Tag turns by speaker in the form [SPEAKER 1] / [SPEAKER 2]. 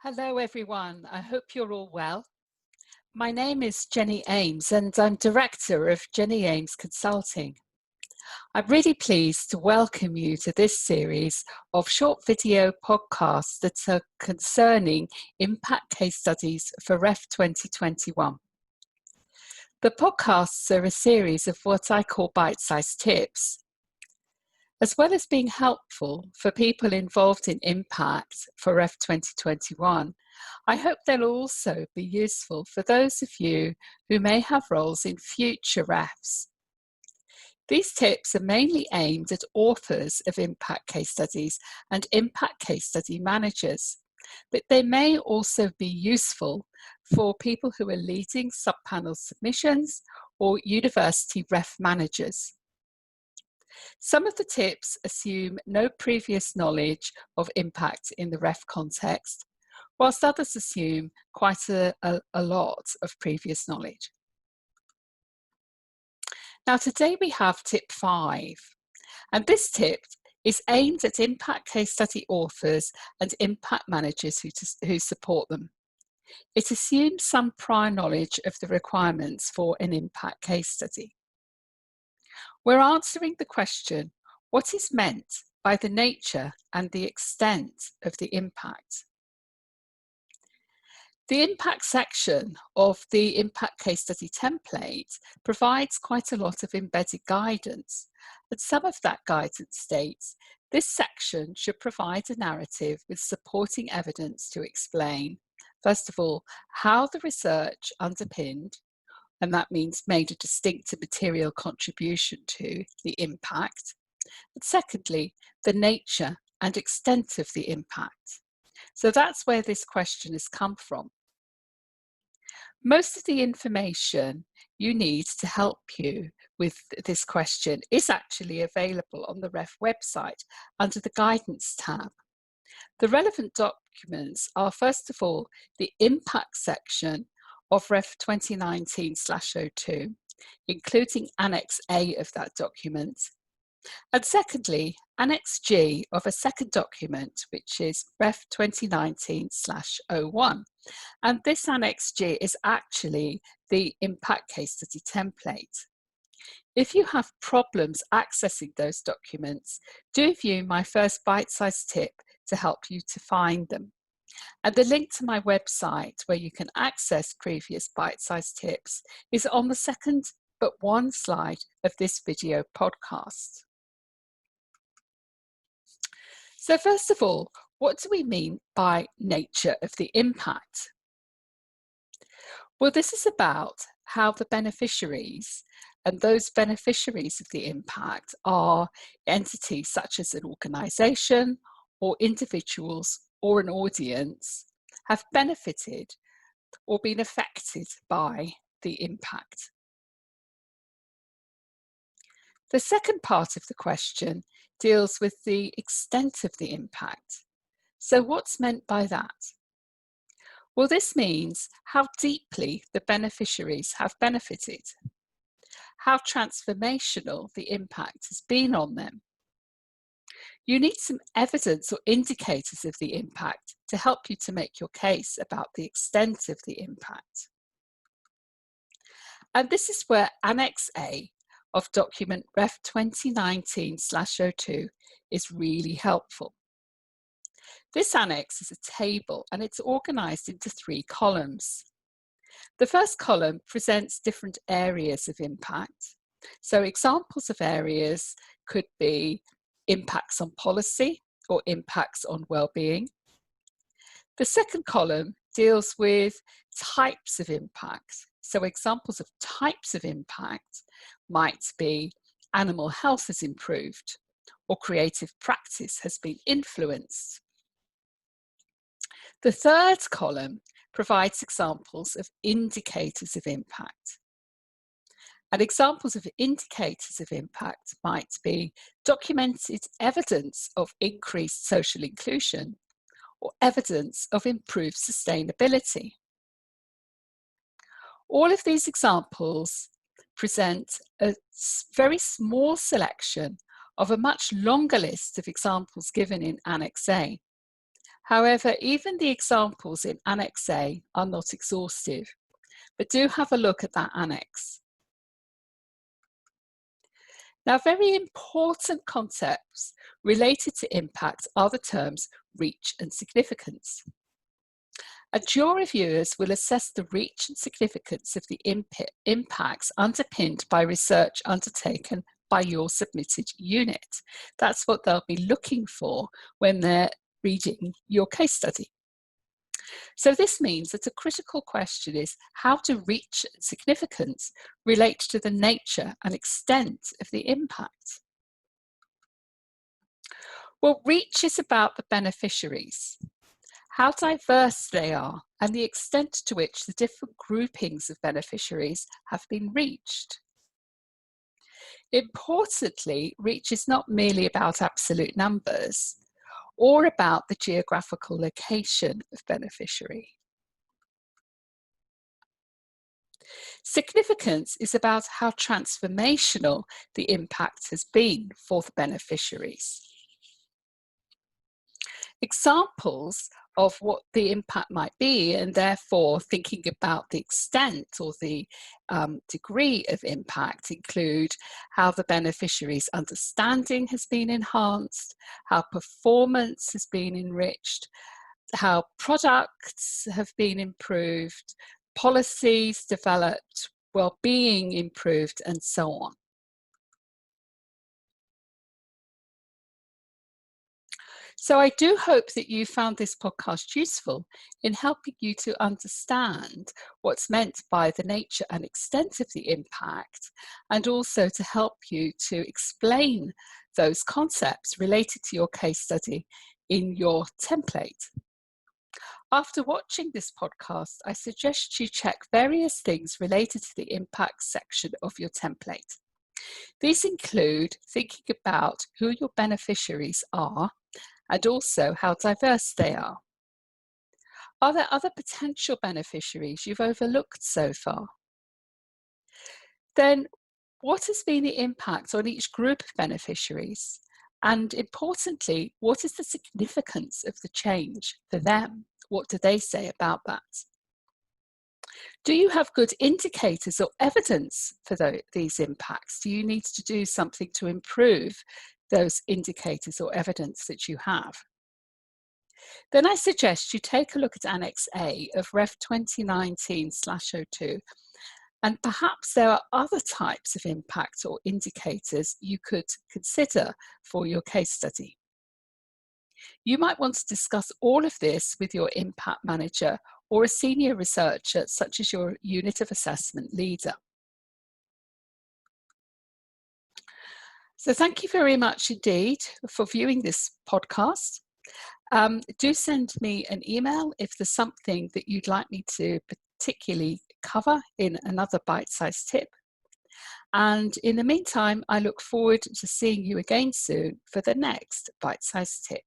[SPEAKER 1] Hello everyone, I hope you're all well. My name is Jenny Ames and I'm Director of Jenny Ames Consulting. I'm really pleased to welcome you to this series of short video podcasts that are concerning impact case studies for REF 2021. The podcasts are a series of what I call bite-sized tips. As well as being helpful for people involved in impact for REF 2021, I hope they'll also be useful for those of you who may have roles in future REFs. These tips are mainly aimed at authors of impact case studies and impact case study managers, but they may also be useful for people who are leading subpanel submissions or university REF managers. Some of the tips assume no previous knowledge of impact in the REF context, whilst others assume quite a lot of previous knowledge. Now today we have tip 5, and this tip is aimed at impact case study authors and impact managers who support them. It assumes some prior knowledge of the requirements for an impact case study. We're answering the question, what is meant by the nature and the extent of the impact? The impact section of the impact case study template provides quite a lot of embedded guidance, and some of that guidance states this section should provide a narrative with supporting evidence to explain, first of all, how the research underpinned, and that means made a distinct and material contribution to the impact. And secondly, the nature and extent of the impact. So that's where this question has come from. Most of the information you need to help you with this question is actually available on the REF website under the Guidance tab. The relevant documents are, first of all, the impact section of REF 2019/02, including Annex A of that document, and secondly, Annex G of a second document, which is REF 2019/01, and this Annex G is actually the impact case study template. If you have problems accessing those documents, do view my first bite-sized tip to help you to find them. And the link to my website where you can access previous bite-sized tips is on the second but one slide of this video podcast. So first of all, what do we mean by nature of the impact? Well, this is about how the beneficiaries, and those beneficiaries of the impact are entities such as an organisation or individuals or an audience, have benefited or been affected by the impact. The second part of the question deals with the extent of the impact. So what's meant by that? Well, this means how deeply the beneficiaries have benefited, how transformational the impact has been on them. You need some evidence or indicators of the impact to help you to make your case about the extent of the impact. And this is where Annex A of document REF 2019/02 is really helpful. This annex is a table and it's organised into 3 columns. The first column presents different areas of impact. So examples of areas could be impacts on policy or impacts on well-being. The second column deals with types of impact. So examples of types of impact might be animal health has improved or creative practice has been influenced. The third column provides examples of indicators of impact. And examples of indicators of impact might be documented evidence of increased social inclusion or evidence of improved sustainability. All of these examples present a very small selection of a much longer list of examples given in Annex A. However, even the examples in Annex A are not exhaustive, but do have a look at that annex. Now, very important concepts related to impact are the terms reach and significance. And your reviewers will assess the reach and significance of the impacts underpinned by research undertaken by your submitted unit. That's what they'll be looking for when they're reading your case study. So this means that a critical question is how do reach and significance relate to the nature and extent of the impact? Well, reach is about the beneficiaries, how diverse they are, and the extent to which the different groupings of beneficiaries have been reached. Importantly, reach is not merely about absolute numbers or about the geographical location of beneficiary. Significance is about how transformational the impact has been for the beneficiaries. Examples of what the impact might be, and therefore thinking about the extent or the degree of impact, include how the beneficiary's understanding has been enhanced, how performance has been enriched, how products have been improved, policies developed, well-being improved, and so on. So I do hope that you found this podcast useful in helping you to understand what's meant by the nature and extent of the impact, and also to help you to explain those concepts related to your case study in your template. After watching this podcast, I suggest you check various things related to the impact section of your template. These include thinking about who your beneficiaries are and also how diverse they are. Are there other potential beneficiaries you've overlooked so far? Then, what has been the impact on each group of beneficiaries? And importantly, what is the significance of the change for them? What do they say about that? Do you have good indicators or evidence for these impacts? Do you need to do something to improve those indicators or evidence that you have? Then I suggest you take a look at Annex A of Rev 2019/02, and perhaps there are other types of impact or indicators you could consider for your case study. You might want to discuss all of this with your impact manager or a senior researcher, such as your unit of assessment leader. So thank you very much indeed for viewing this podcast. Do send me an email if there's something that you'd like me to particularly cover in another bite-sized tip. And in the meantime, I look forward to seeing you again soon for the next bite-sized tip.